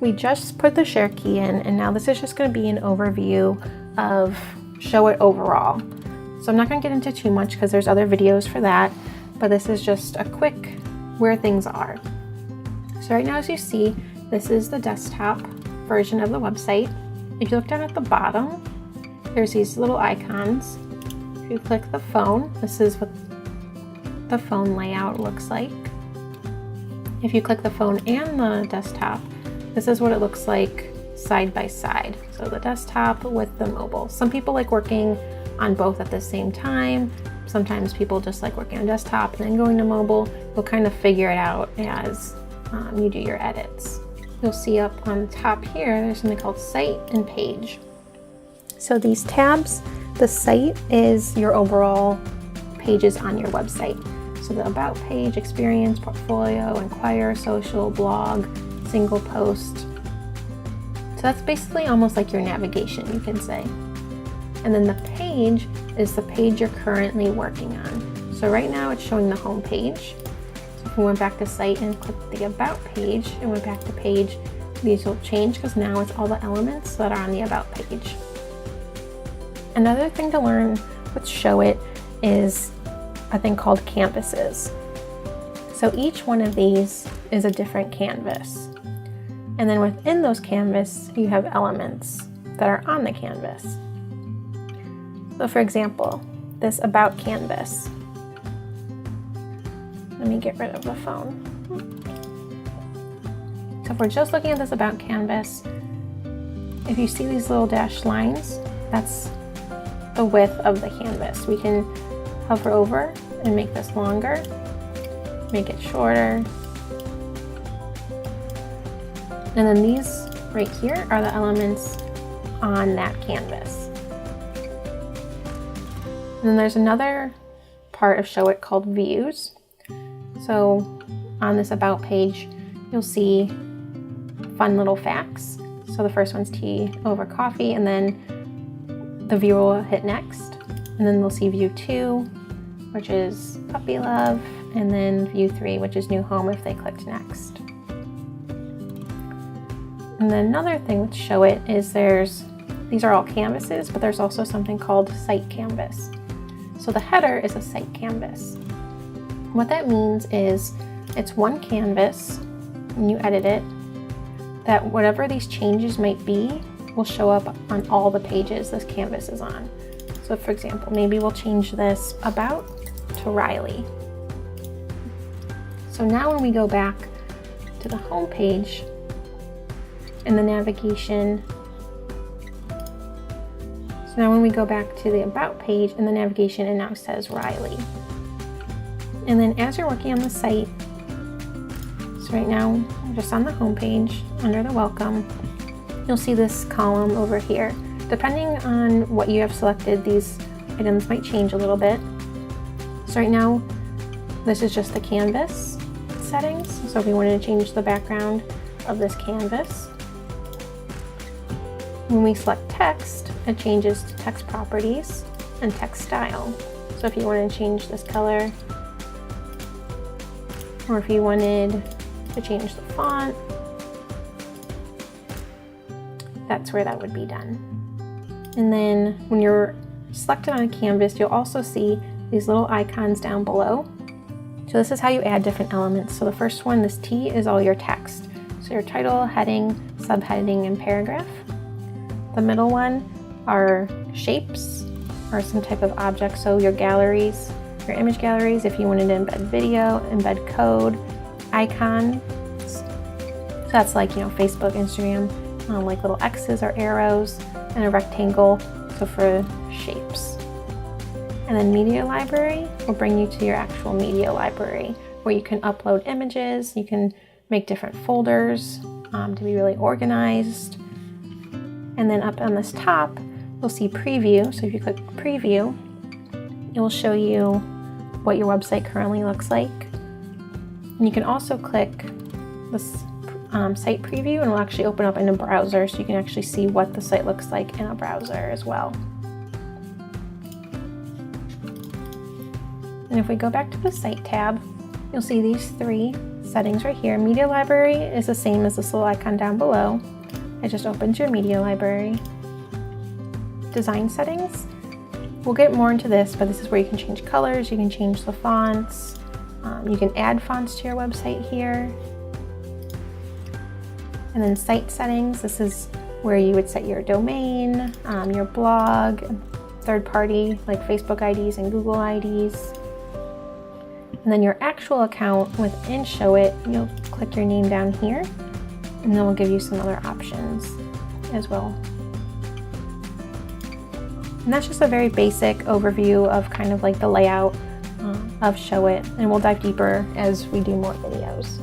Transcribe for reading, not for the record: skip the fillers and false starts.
we just put the share key in, and now this is just going to be an overview of Showit overall. So I'm not going to get into too much because there's other videos for that, but this is just a quick where things are. So right now, as you see, this is the desktop version of the website. If you look down at the bottom, there's these little icons. If you click the phone, this is what the phone layout looks like. If you click the phone and the desktop, this is what it looks like side by side. So the desktop with the mobile. Some people like working on both at the same time. Sometimes people just like working on desktop and then going to mobile. You'll kind of figure it out as you do your edits. You'll see up on the top here, there's something called Site and Page. So these tabs, the site is your overall pages on your website. So the About page, Experience, Portfolio, Inquire, Social, Blog, Single Post. So that's basically almost like your navigation, you can say. And then the page is the page you're currently working on. So right now it's showing the home page. So if we went back to site and clicked the About page and went back to page, these will change because now it's all the elements that are on the About page. Another thing to learn with Showit is a thing called canvases. So each one of these is a different canvas. And then within those canvas, you have elements that are on the canvas. So for example, this About canvas. Let me get rid of the phone. So if we're just looking at this About canvas, if you see these little dashed lines, that's the width of the canvas. We can hover over and make this longer, make it shorter. And then these right here are the elements on that canvas. And then there's another part of Showit called Views. So on this About page, you'll see fun little facts. So the first one's tea over coffee, and then the viewer will hit next. And then they'll see View 2, which is puppy love, and then View 3, which is new home if they clicked next. And then another thing with Showit is these are all canvases, but there's also something called Site Canvas. So the header is a site canvas. What that means is it's one canvas, when you edit it, that whatever these changes might be will show up on all the pages this canvas is on. So for example, maybe we'll change this About to Riley. So now when we go back to the home page and the navigation, so now when we go back to the About page and the navigation, it now says Riley. And then as you're working on the site, so right now I'm just on the home page under the Welcome, you'll see this column over here. Depending on what you have selected, these items might change a little bit. So right now, this is just the canvas settings. So if we wanted to change the background of this canvas, when we select text, it changes to text properties and text style. So if you wanted to change this color, or if you wanted to change the font, that's where that would be done. And then when you're selected on a canvas, you'll also see these little icons down below. So this is how you add different elements. So the first one, this T, is all your text. So your title, heading, subheading, and paragraph. The middle one are shapes or some type of object. So your galleries, your image galleries, if you wanted to embed video, embed code, icons. So that's like, Facebook, Instagram, like little X's or arrows, and a rectangle, so for shapes. And then media library will bring you to your actual media library where you can upload images, you can make different folders to be really organized. And then up on this top, you'll see preview. So if you click preview, it will show you what your website currently looks like. And you can also click this site preview and it'll actually open up in a browser, so you can actually see what the site looks like in a browser as well. And if we go back to the site tab, you'll see these three settings right here. Media library is the same as this little icon down below. It just opens your media library. Design settings. We'll get more into this, but this is where you can change colors, you can change the fonts, you can add fonts to your website here. And then site settings, this is where you would set your domain, your blog, third party like Facebook IDs and Google IDs. And then your actual account within Showit, you'll click your name down here, and then we'll give you some other options as well. And that's just a very basic overview of kind of like the layout of Showit, and we'll dive deeper as we do more videos.